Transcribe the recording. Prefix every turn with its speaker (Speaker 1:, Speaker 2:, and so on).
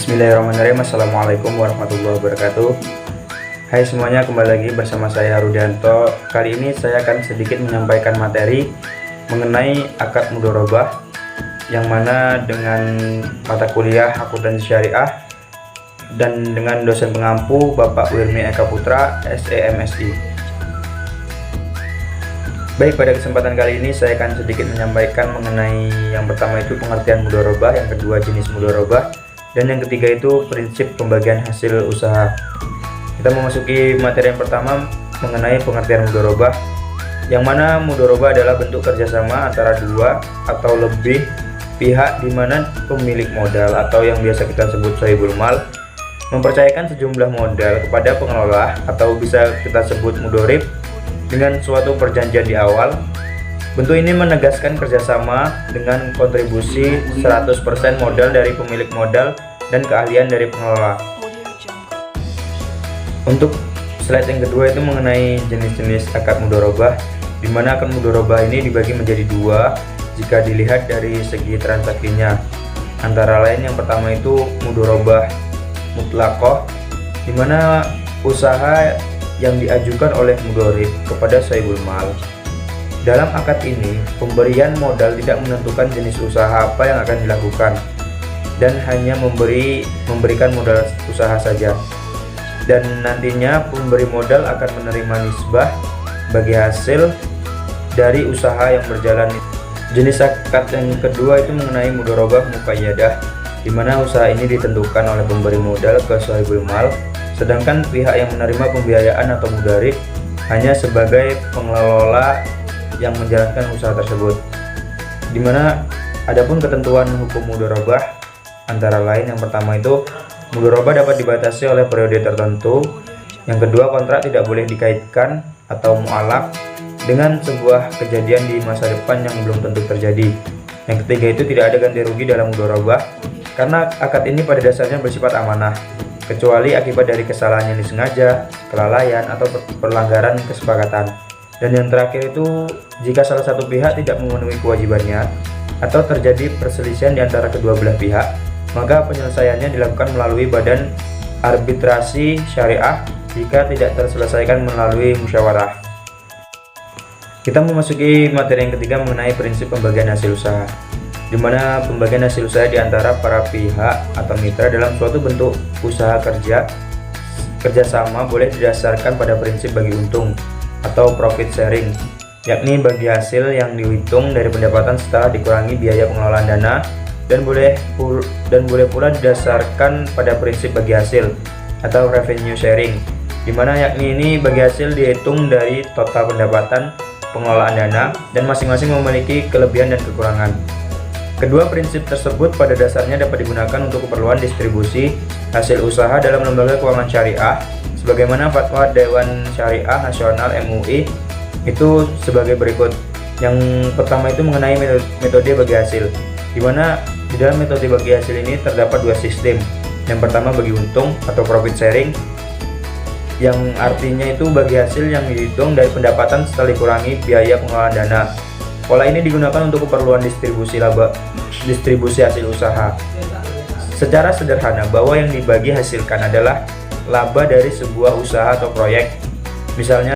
Speaker 1: Bismillahirrahmanirrahim. Assalamualaikum warahmatullahi wabarakatuh. Hai semuanya, kembali lagi bersama saya Rudianto. Kali ini saya akan sedikit menyampaikan materi mengenai akad mudharabah, yang mana dengan mata kuliah akuntansi syariah dan dengan dosen pengampu Bapak Wirmi Eka Putra, SEMSI. Baik, pada kesempatan kali ini saya akan sedikit menyampaikan mengenai yang pertama itu pengertian mudharabah, yang kedua jenis mudharabah, dan yang ketiga itu prinsip pembagian hasil usaha. Kita memasuki materi yang pertama mengenai pengertian mudharabah, yang mana mudharabah adalah bentuk kerjasama antara dua atau lebih pihak di mana pemilik modal atau yang biasa kita sebut sahibul mal mempercayakan sejumlah modal kepada pengelola atau bisa kita sebut mudharib dengan suatu perjanjian di awal. Bentuk ini menegaskan kerjasama dengan kontribusi 100% modal dari pemilik modal dan keahlian dari pengelola. Untuk slide yang kedua itu mengenai jenis-jenis akad mudharabah, di mana akad mudharabah ini dibagi menjadi dua jika dilihat dari segi transaksinya. Antara lain yang pertama itu mudharabah mutlaqah, di mana usaha yang diajukan oleh mudharib kepada sahibul mal. Dalam akad ini, pemberian modal tidak menentukan jenis usaha apa yang akan dilakukan dan hanya memberikan modal usaha saja. Dan nantinya pemberi modal akan menerima nisbah bagi hasil dari usaha yang berjalan. Jenis akad yang kedua itu mengenai mudharabah muqayyadah, di mana usaha ini ditentukan oleh pemberi modal ke sahibul mal, sedangkan pihak yang menerima pembiayaan atau mudharib hanya sebagai pengelola yang menjalankan usaha tersebut. Dimana adapun ketentuan hukum mudharabah antara lain yang pertama itu mudharabah dapat dibatasi oleh periode tertentu. Yang kedua, kontrak tidak boleh dikaitkan atau mu'alaq dengan sebuah kejadian di masa depan yang belum tentu terjadi. Yang ketiga itu tidak ada ganti rugi dalam mudharabah karena akad ini pada dasarnya bersifat amanah, kecuali akibat dari kesalahan yang disengaja, kelalaian atau pelanggaran kesepakatan. Dan yang terakhir itu jika salah satu pihak tidak memenuhi kewajibannya atau terjadi perselisihan di antara kedua belah pihak, maka penyelesaiannya dilakukan melalui badan arbitrasi syariah jika tidak terselesaikan melalui musyawarah. Kita memasuki materi yang ketiga mengenai prinsip pembagian hasil usaha, di mana pembagian hasil usaha di antara para pihak atau mitra dalam suatu bentuk usaha kerjasama boleh didasarkan pada prinsip bagi untung atau profit sharing, yakni bagi hasil yang dihitung dari pendapatan setelah dikurangi biaya pengelolaan dana, dan boleh pula didasarkan pada prinsip bagi hasil atau revenue sharing, di mana yakni ini bagi hasil dihitung dari total pendapatan pengelolaan dana dan masing-masing memiliki kelebihan dan kekurangan. Kedua prinsip tersebut pada dasarnya dapat digunakan untuk keperluan distribusi hasil usaha dalam lembaga keuangan syariah, sebagaimana fatwa Dewan Syariah Nasional MUI itu sebagai berikut. Yang pertama itu mengenai metode bagi hasil, di mana di dalam metode bagi hasil ini terdapat dua sistem. Yang pertama bagi untung atau profit sharing, yang artinya itu bagi hasil yang dihitung dari pendapatan setelah dikurangi biaya pengelolaan dana. Pola ini digunakan untuk keperluan distribusi hasil usaha. Secara sederhana, bahwa yang dibagi hasilkan adalah laba dari sebuah usaha atau proyek. Misalnya